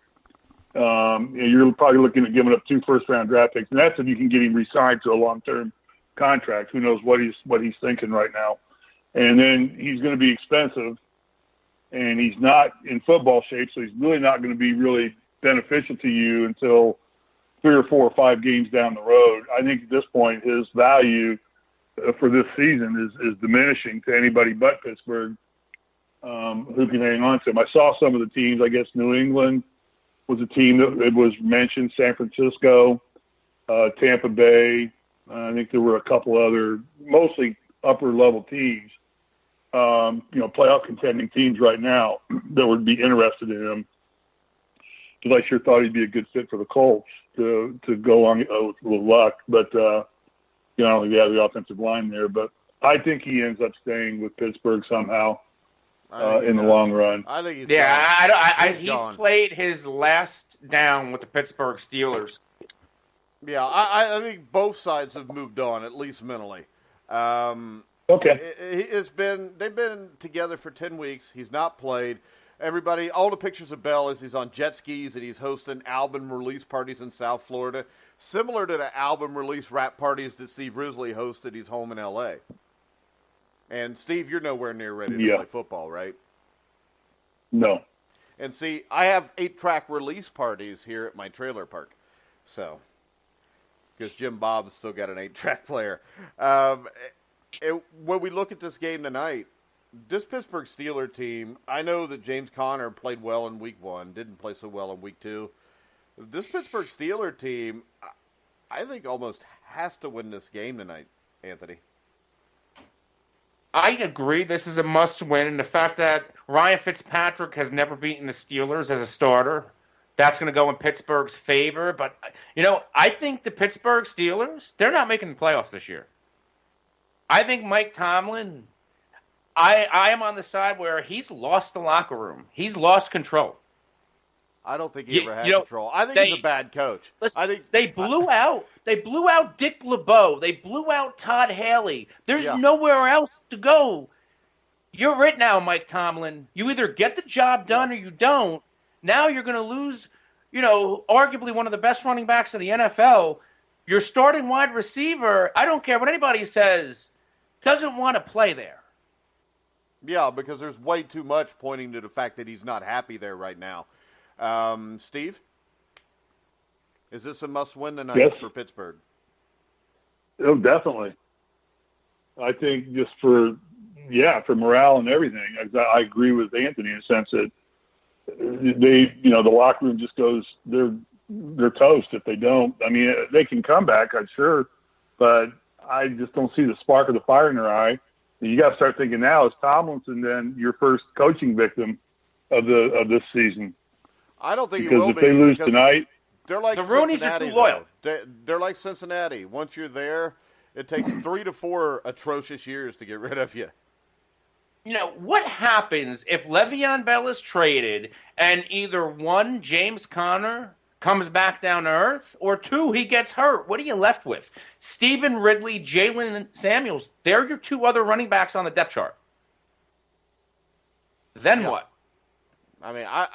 You're probably looking at giving up 2 first-round draft picks, and that's if you can get him re-signed to a long-term contract. Who knows what he's thinking right now? And then he's going to be expensive, and he's not in football shape, so he's really not going to be really beneficial to you until 3 or 4 or 5 games down the road. I think at this point his value for this season is diminishing to anybody but Pittsburgh who can hang on to him. I saw some of the teams. I guess New England was a team that was mentioned, San Francisco, Tampa Bay. I think there were a couple other, mostly upper-level teams, playoff contending teams right now that would be interested in him. Because I sure thought he'd be a good fit for the Colts to go on with luck. But, I don't think they have the offensive line there. But I think he ends up staying with Pittsburgh somehow in the long run. I think he's gone. He's played his last down with the Pittsburgh Steelers. Yeah, I think both sides have moved on, at least mentally. Okay. They've been together for 10 weeks. He's not played. Everybody, all the pictures of Bell is he's on jet skis and he's hosting album release parties in South Florida, similar to the album release rap parties that Steve Risley hosted. He's home in L.A. And, Steve, you're nowhere near ready to play football, right? No. And, see, I have 8-track release parties here at my trailer park. So, because Jim Bob's still got an 8-track player. When we look at this game tonight, this Pittsburgh Steelers team, I know that James Conner played well in Week 1, didn't play so well in Week 2. This Pittsburgh Steelers team, I think almost has to win this game tonight, Anthony. I agree. This is a must-win, and the fact that Ryan Fitzpatrick has never beaten the Steelers as a starter, that's going to go in Pittsburgh's favor. But, I think the Pittsburgh Steelers, they're not making the playoffs this year. I think Mike Tomlin, I am on the side where he's lost the locker room. He's lost control. I don't think he ever had control. I think he's a bad coach. Listen, they blew out Dick LeBeau. They blew out Todd Haley. There's nowhere else to go. You're it now, Mike Tomlin. You either get the job done or you don't. Now you're going to lose, arguably one of the best running backs in the NFL. Your starting wide receiver, I don't care what anybody says, doesn't want to play there. Yeah, because there's way too much pointing to the fact that he's not happy there right now. Steve, is this a must-win tonight for Pittsburgh? Oh, definitely. I think just for morale and everything, I agree with Anthony in the sense that the locker room just goes, they're toast if they don't. I mean, they can come back, I'm sure, but I just don't see the spark of the fire in their eye. And you got to start thinking now, is Tomlinson then your first coaching victim of this season? I don't think because it will if they lose tonight, they're like the Rooney's are too loyal. They're like Cincinnati. Once you're there, it takes 3 to 4 atrocious years to get rid of you. What happens if Le'Veon Bell is traded and either one, James Conner comes back down to earth, or two, he gets hurt? What are you left with? Stephen Ridley, Jalen Samuels, they're your two other running backs on the depth chart. Then what? I mean, I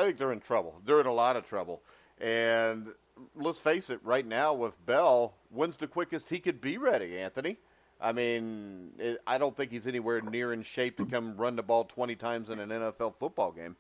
think they're in trouble. They're in a lot of trouble. And let's face it, right now with Bell, when's the quickest he could be ready, Anthony? I mean, I don't think he's anywhere near in shape to come run the ball 20 times in an NFL football game.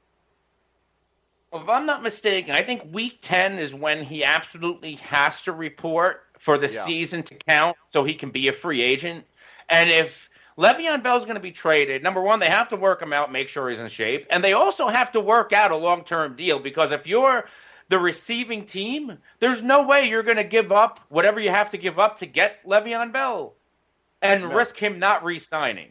Well, if I'm not mistaken, I think week 10 is when he absolutely has to report for the season to count so he can be a free agent. And if Le'Veon Bell's going to be traded, number one, they have to work him out, make sure he's in shape. And they also have to work out a long-term deal because if you're the receiving team, there's no way you're going to give up whatever you have to give up to get Le'Veon Bell and risk him not re-signing.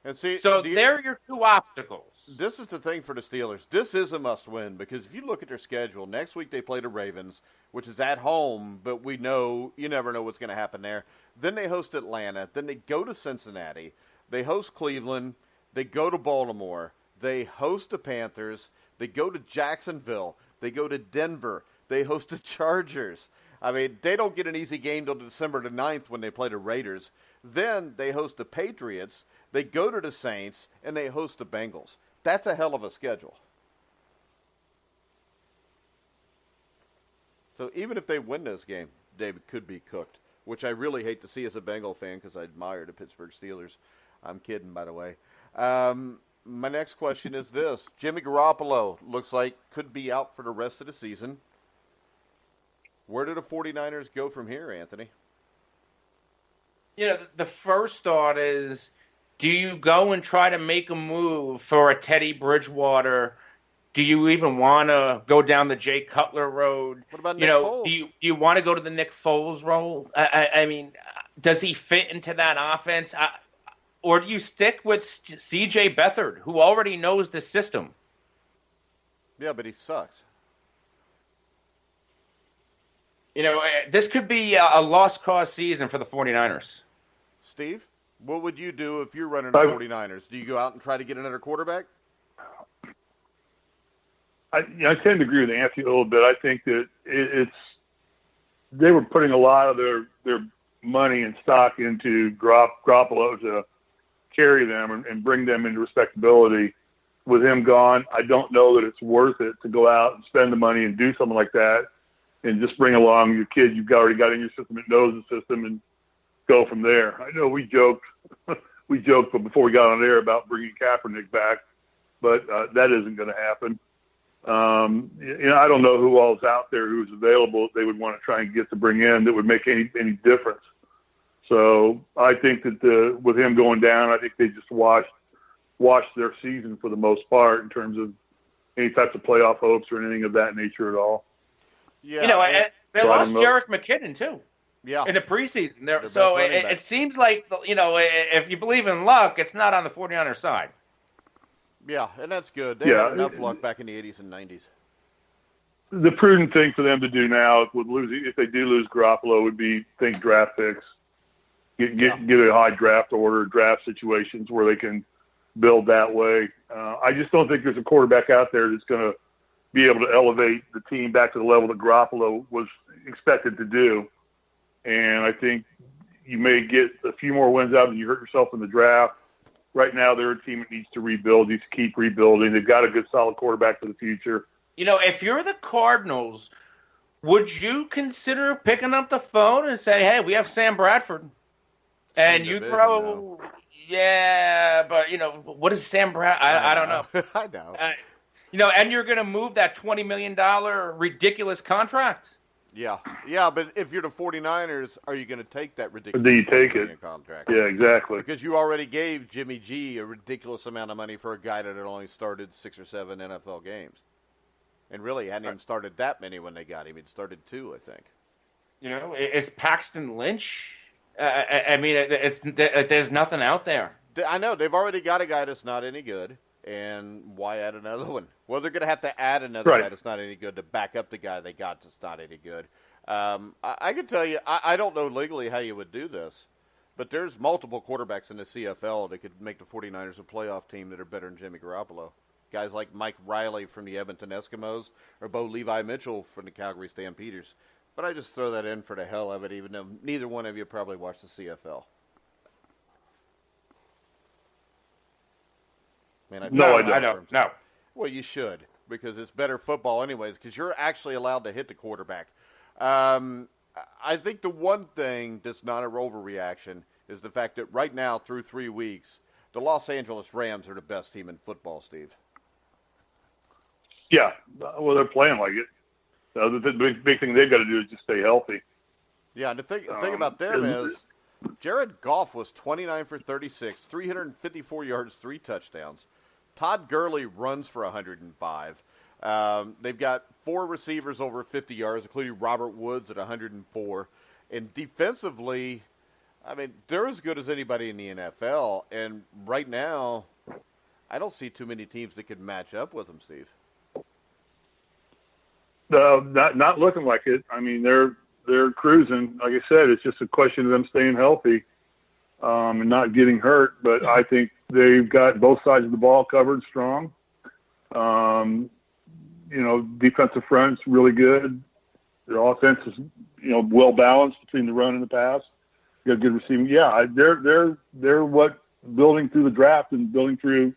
And see, they're your two obstacles. This is the thing for the Steelers. This is a must-win because if you look at their schedule, next week they play the Ravens, which is at home, but we know you never know what's going to happen there. Then they host Atlanta. Then they go to Cincinnati. They host Cleveland. They go to Baltimore. They host the Panthers. They go to Jacksonville. They go to Denver. They host the Chargers. I mean, they don't get an easy game till December the 9th when they play the Raiders. Then they host the Patriots. They go to the Saints, and they host the Bengals. That's a hell of a schedule. So even if they win this game, David could be cooked, which I really hate to see as a Bengal fan because I admire the Pittsburgh Steelers. I'm kidding, by the way. My next question is this. Jimmy Garoppolo looks like could be out for the rest of the season. Where do the 49ers go from here, Anthony? The first thought is, do you go and try to make a move for a Teddy Bridgewater? Do you even want to go down the Jay Cutler road? What about Nick Foles? Do you want to go to the Nick Foles role? I mean, does he fit into that offense? Or do you stick with C.J. Beathard, who already knows the system? Yeah, but he sucks. This could be a lost cause season for the 49ers. Steve, what would you do if you're running the 49ers? Do you go out and try to get another quarterback? I tend to agree with Anthony a little bit. I think that they were putting a lot of their money and stock into Garoppolo to carry them and bring them into respectability. With him gone, I don't know that it's worth it to go out and spend the money and do something like that and just bring along your kid you've already got in your system that knows the system and go from there. I know we joked before we got on air about bringing Kaepernick back, but that isn't going to happen. I don't know who all is out there who's available that they would want to try and get to bring in that would make any difference. So I think that with him going down, I think they just washed their season for the most part in terms of any types of playoff hopes or anything of that nature at all. Yeah, They lost Jerick McKinnon, too. Yeah. In the preseason. So it seems like, if you believe in luck, it's not on the 49ers side. Yeah, and that's good. They had enough luck back in the 80s and 90s. The prudent thing for them to do now, if they do lose Garoppolo, would be think draft picks. Get a high draft order, draft situations where they can build that way. I just don't think there's a quarterback out there that's going to be able to elevate the team back to the level that Garoppolo was expected to do. And I think you may get a few more wins out than you hurt yourself in the draft. Right now, they're a team that needs to rebuild, needs to keep rebuilding. They've got a good, solid quarterback for the future. If you're the Cardinals, would you consider picking up the phone and say, hey, we have Sam Bradford? And you throw, but, what is Sam Bradford? I don't know. I know. And you're going to move that $20 million ridiculous contract? Yeah, but if you're the 49ers, are you going to take that ridiculous do you take it? Contract? Yeah, exactly. Because you already gave Jimmy G a ridiculous amount of money for a guy that had only started 6 or 7 NFL games. And really hadn't even started that many when they got him. He'd started 2, I think. Is Paxton Lynch? There's nothing out there. I know. They've already got a guy that's not any good. And why add another one? Well, they're going to have to add another guy that's not any good to back up the guy they got that's not any good. I can tell you, I don't know legally how you would do this, but there's multiple quarterbacks in the CFL that could make the 49ers a playoff team that are better than Jimmy Garoppolo. Guys like Mike Riley from the Edmonton Eskimos or Bo Levi Mitchell from the Calgary Stampeders. But I just throw that in for the hell of it, even though neither one of you probably watched the CFL. I don't. No. Well, you should, because it's better football anyways, because you're actually allowed to hit the quarterback. I think the one thing that's not a overreaction is the fact that right now, through 3 weeks, the Los Angeles Rams are the best team in football, Steve. Yeah, well, they're playing like it. The big thing they've got to do is just stay healthy. Yeah, and the thing about them is Jared Goff was 29 for 36, 354 yards, 3 touchdowns. Todd Gurley runs for 105. They've got 4 receivers over 50 yards, including Robert Woods at 104. And defensively, they're as good as anybody in the NFL. And right now, I don't see too many teams that could match up with them, Steve. Not looking like it. They're cruising. Like I said, it's just a question of them staying healthy and not getting hurt. But I think they've got both sides of the ball covered strong. Defensive front's really good. Their offense is, well balanced between the run and the pass. You got good receiving. Yeah, they're what building through the draft and building through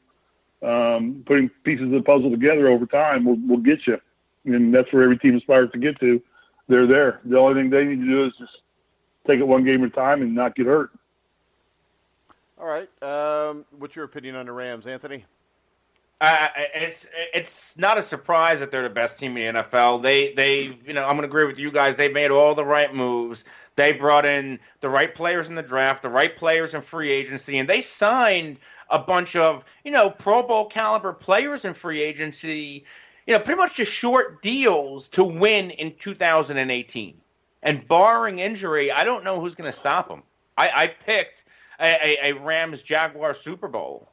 putting pieces of the puzzle together over time will get you. And that's where every team aspires to get to. They're there. The only thing they need to do is just take it one game at a time and not get hurt. All right. What's your opinion on the Rams, Anthony? It's not a surprise that they're the best team in the NFL. They I'm going to agree with you guys. They made all the right moves. They brought in the right players in the draft, the right players in free agency, and they signed a bunch of, Pro Bowl caliber players in free agency, pretty much just short deals to win in 2018. And barring injury, I don't know who's going to stop them. I picked a Rams-Jaguars Super Bowl.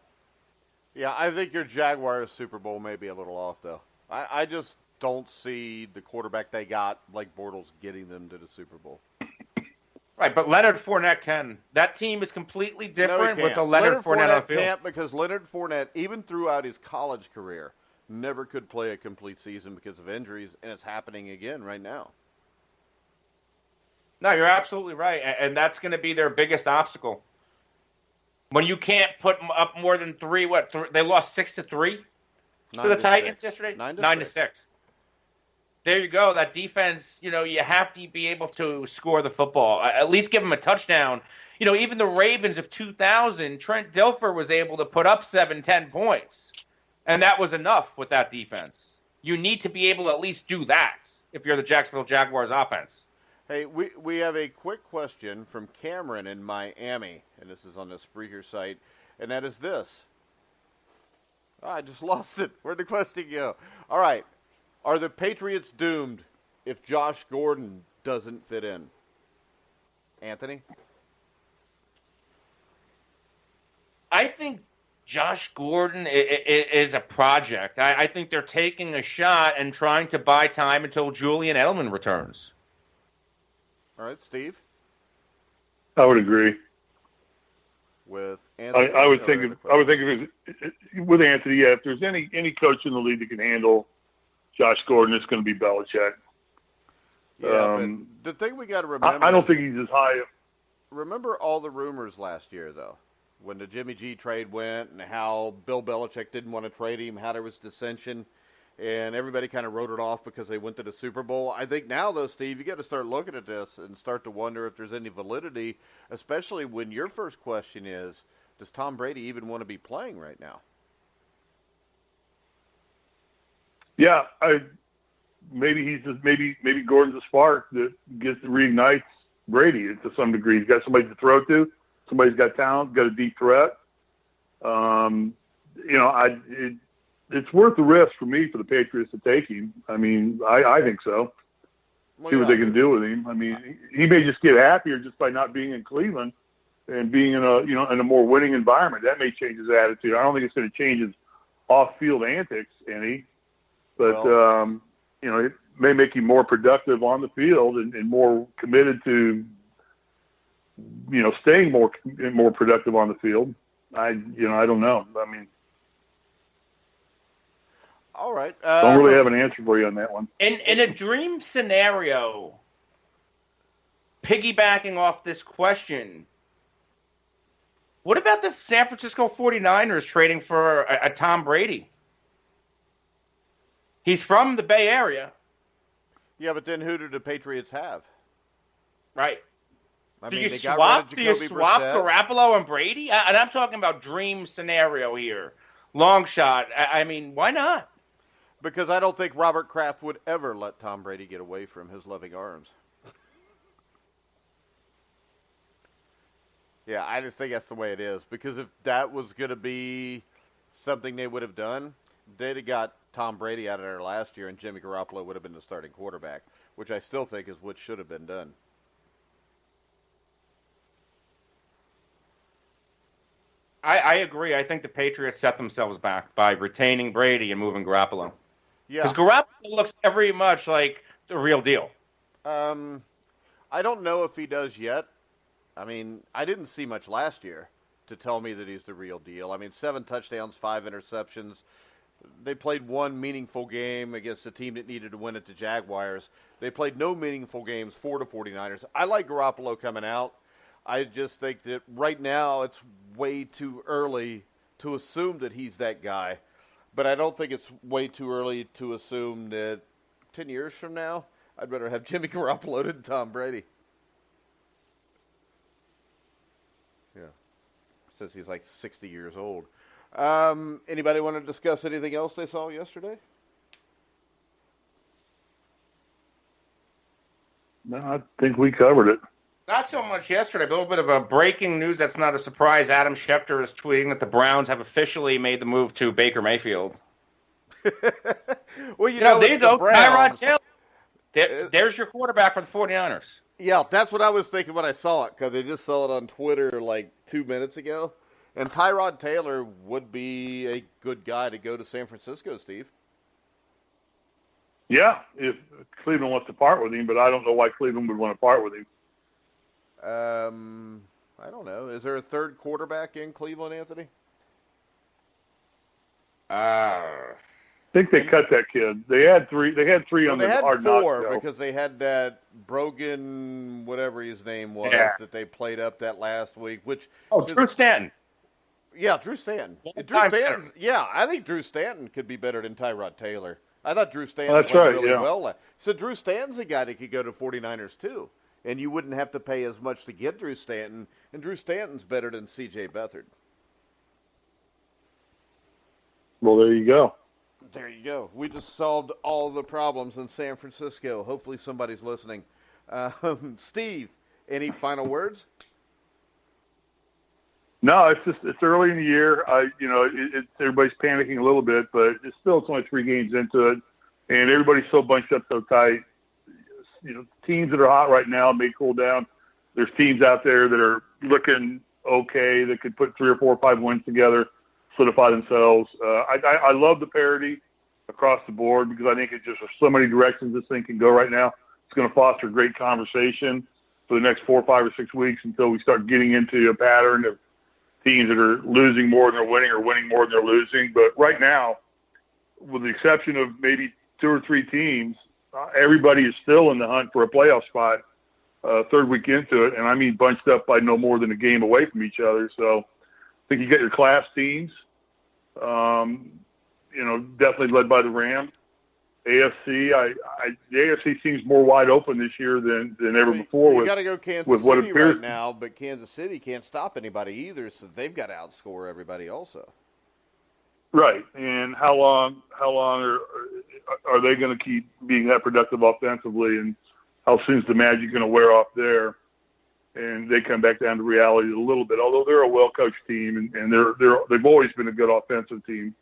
Yeah, I think your Jaguars Super Bowl may be a little off, though. I just don't see the quarterback they got, like Bortles, getting them to the Super Bowl. Right, but Leonard Fournette can. That team is completely different with a Leonard Fournette on the field. Can't, because Leonard Fournette, even throughout his college career, never could play a complete season because of injuries, and it's happening again right now. No, you're absolutely right, and that's going to be their biggest obstacle. When you can't put up more than 3, they lost 6-3 to the Titans yesterday? 9-6. There you go. That defense, you have to be able to score the football. At least give them a touchdown. Even the Ravens of 2000, Trent Dilfer was able to put up 7-10 points. And that was enough with that defense. You need to be able to at least do that if you're the Jacksonville Jaguars offense. Hey, we have a quick question from Cameron in Miami, and this is on the Spreaker site, and that is this. Oh, I just lost it. Where'd the question go? All right. Are the Patriots doomed if Josh Gordon doesn't fit in? Anthony? I think Josh Gordon is a project. I think they're taking a shot and trying to buy time until Julian Edelman returns. All right, Steve? I would agree. With Anthony? I would think of it with Anthony. Yeah, if there's any coach in the league that can handle Josh Gordon, it's going to be Belichick. Yeah, but the thing we got to remember, I don't think he's as high. Remember all the rumors last year, though, when the Jimmy G trade went and how Bill Belichick didn't want to trade him, how there was dissension, and everybody kind of wrote it off because they went to the Super Bowl. I think now, though, Steve, you got to start looking at this and start to wonder if there's any validity, especially when your first question is, does Tom Brady even want to be playing right now? Yeah, maybe Gordon's a spark that reignites Brady to some degree. He's got somebody to throw to. Somebody's got talent, got a deep threat. It's worth the risk for me for the Patriots to take him. I mean, I think so. See what they can do with him. I mean, he may just get happier just by not being in Cleveland and being in a more winning environment. That may change his attitude. I don't think it's going to change his off-field antics any, but it may make him more productive on the field and more committed to staying more productive on the field. I don't know. I mean, all right. Don't really have an answer for you on that one. In a dream scenario, piggybacking off this question, what about the San Francisco 49ers trading for a Tom Brady? He's from the Bay Area. Yeah, but then who do the Patriots have? Right. Do you swap Garoppolo and Brady? And I'm talking about dream scenario here. Long shot. I mean, why not? Because I don't think Robert Kraft would ever let Tom Brady get away from his loving arms. Yeah, I just think that's the way it is. Because if that was going to be something they would have done, they'd have got Tom Brady out of there last year, and Jimmy Garoppolo would have been the starting quarterback, which I still think is what should have been done. I agree. I think the Patriots set themselves back by retaining Brady and moving Garoppolo. Yeah. Because Garoppolo looks very much like the real deal. I don't know if he does yet. I mean, I didn't see much last year to tell me that he's the real deal. I mean, 7 touchdowns, 5 interceptions. They played one meaningful game against a team that needed to win at the Jaguars. They played no meaningful games for the 49ers. I like Garoppolo coming out. I just think that right now it's way too early to assume that he's that guy. But I don't think it's way too early to assume that 10 years from now, I'd rather have Jimmy Garoppolo than Tom Brady. Yeah. Says he's like 60 years old. Anybody want to discuss anything else they saw yesterday? No, I think we covered it. Not so much yesterday, but a little bit of a breaking news that's not a surprise. Adam Schefter is tweeting that the Browns have officially made the move to Baker Mayfield. Well, there you go. Tyrod Taylor. There's your quarterback for the 49ers. Yeah, that's what I was thinking when I saw it, because I just saw it on Twitter like 2 minutes ago. And Tyrod Taylor would be a good guy to go to San Francisco, Steve. Yeah, if Cleveland wants to part with him, but I don't know why Cleveland would want to part with him. I don't know. Is there a third quarterback in Cleveland, Anthony? I think they cut that kid. They had three. They had three on the Hard Knocks. They had four because they had that Brogan, whatever his name was, that they played up that last week. Drew Stanton. Yeah, Drew Stanton. Yeah, I think Drew Stanton could be better than Tyrod Taylor. I thought Drew Stanton played really well. So Drew Stanton's a guy that could go to 49ers too. And you wouldn't have to pay as much to get Drew Stanton. And Drew Stanton's better than C.J. Beathard. Well, there you go. There you go. We just solved all the problems in San Francisco. Hopefully somebody's listening. Steve, any final words? No, it's early in the year. Everybody's panicking a little bit, but it's only 3 games into it, and everybody's so bunched up so tight. teams that are hot right now may cool down. There's teams out there that are looking okay that could put 3 or 4 or 5 wins together, solidify themselves. I love the parity across the board because I think it just there's so many directions this thing can go right now. It's going to foster great conversation for the next 4, 5, or 6 weeks until we start getting into a pattern of teams that are losing more than they're winning or winning more than they're losing. But right now, with the exception of maybe 2 or 3 teams, everybody is still in the hunt for a playoff spot third week into it, and I mean bunched up by no more than a game away from each other. So I think you got your class teams, definitely led by the Rams. AFC, the AFC seems more wide open this year than ever before. You got to go Kansas with what City appears right now, but Kansas City can't stop anybody either, so they've got to outscore everybody also. Right, and how long are they going to keep being that productive offensively, and how soon is the magic going to wear off there? And they come back down to reality a little bit. Although they're a well-coached team, and they've always been a good offensive team.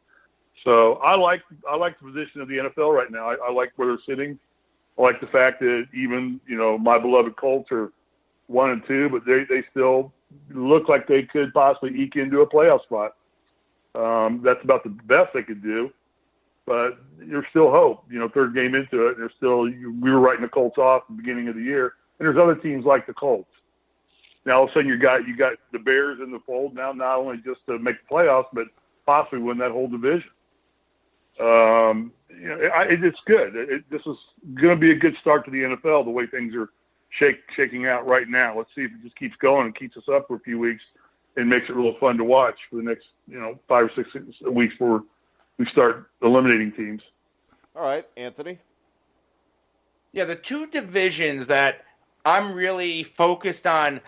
So I like the position of the NFL right now. I like where they're sitting. I like the fact that even my beloved Colts are 1 and 2, but they still look like they could possibly eke into a playoff spot. That's about the best they could do, but there's still hope. Third game into it, there's still we were writing the Colts off at the beginning of the year, and there's other teams like the Colts. Now all of a sudden you got the Bears in the fold now, not only just to make the playoffs, but possibly win that whole division. It's good. This is going to be a good start to the NFL, the way things are shaking out right now. Let's see if it just keeps going and keeps us up for a few weeks and makes it real fun to watch for the next 5 or 6 weeks before we start eliminating teams. All right, Anthony. Yeah, the 2 divisions that I'm really focused on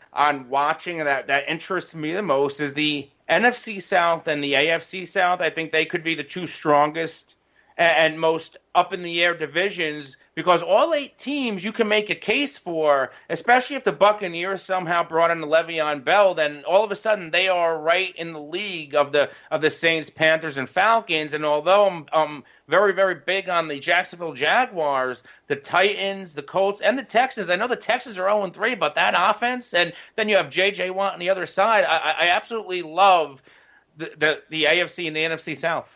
watching and that interests me the most is the NFC South and the AFC South. I think they could be the 2 strongest and most up-in-the-air divisions because all 8 teams you can make a case for, especially if the Buccaneers somehow brought in Le'Veon Bell, then all of a sudden they are right in the league of the Saints, Panthers, and Falcons. And although I'm very, very big on the Jacksonville Jaguars, the Titans, the Colts, and the Texans, I know the Texans are 0-3, but that offense, and then you have J.J. Watt on the other side, I absolutely love the AFC and the NFC South.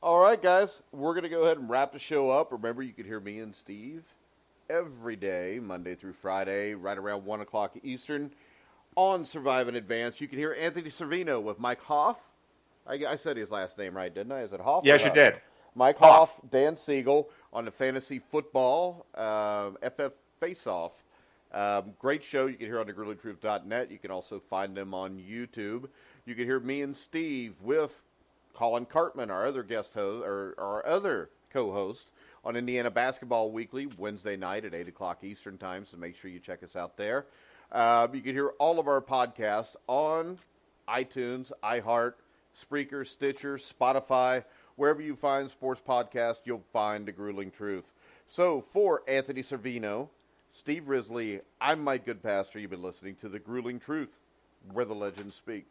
All right, guys, we're going to go ahead and wrap the show up. Remember, you can hear me and Steve every day, Monday through Friday, right around 1 o'clock Eastern on Survive in Advance. You can hear Anthony Cervino with Mike Hoff. I said his last name right, didn't I? Is it Hoff? Yes, you did. Mike Hoff, Dan Siegel on the Fantasy Football FF Face-Off. Great show. You can hear on thegruelingtruth.net. You can also find them on YouTube. You can hear me and Steve with Colin Cartman, our other guest host, or our other co-host on Indiana Basketball Weekly, Wednesday night at 8 o'clock Eastern Time, so make sure you check us out there. You can hear all of our podcasts on iTunes, iHeart, Spreaker, Stitcher, Spotify. Wherever you find sports podcasts, you'll find The Grueling Truth. So, for Anthony Cervino, Steve Risley, I'm Mike Goodpaster. You've been listening to The Grueling Truth, where the legends speak.